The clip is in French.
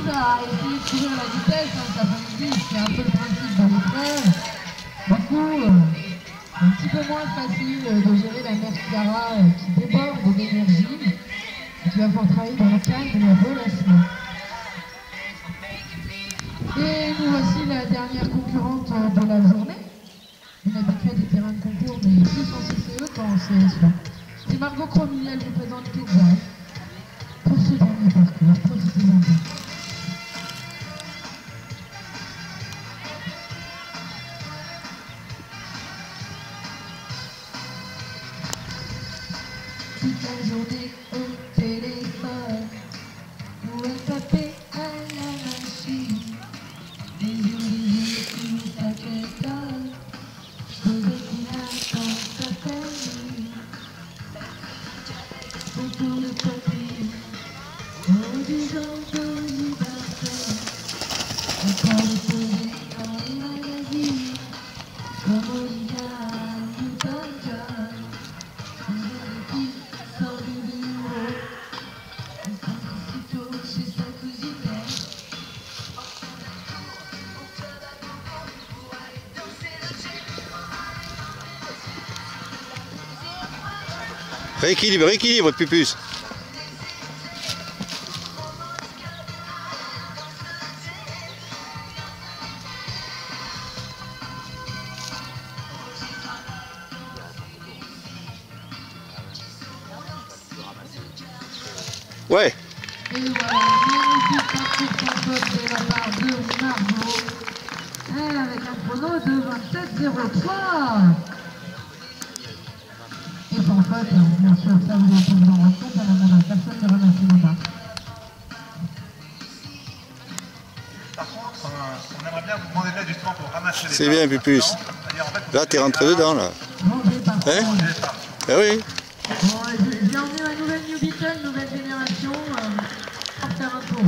s'amuse à essayer de courir la vitesse, hein, cet après-midi, c'est un peu le principe de l'épreuve. Du coup, un petit peu moins facile de gérer la Mercara qui déborde d'énergie et qui va pouvoir travailler dans le calme et le relâchement. Et nous voici la dernière concurrente de la journée. Une habituée des terrains de concours, mais plus en CCE qu'en CSE. C'est Margot Cromilly, elle vous présente Quetzal. Pour ce dernier parcours, profitez-en bien. Toute la journée au téléphone, où elle tapait à la machine. Des yeux, tout ça t'étonne. Posez qu'il attend sa famille. Autour de côté, au disant de liberté. Encore le posé dans les magazines, comme Olivia Newton-John. Sort du bureau, il s'en aussitôt chez sa cousine. Rééquilibre, rééquilibre, Pupus. Ouais. Et voilà, magnifique parcours de la part de Margot. Elle avec un chrono de 27,03. Et sans faute, bien sûr, ça vous allez vous en rendre compte, à la main, personne ne ramasse les marques. Par contre, on aimerait bien vous demander de l'aide justement pour ramasser les C'est bien, Pupus. Là, t'es rentré dedans, là. Manger par Hein? contre. Ah oui. Bon, j'ai emmené ma nouvelle New Beetle, nouvelle génération, pour faire un tour.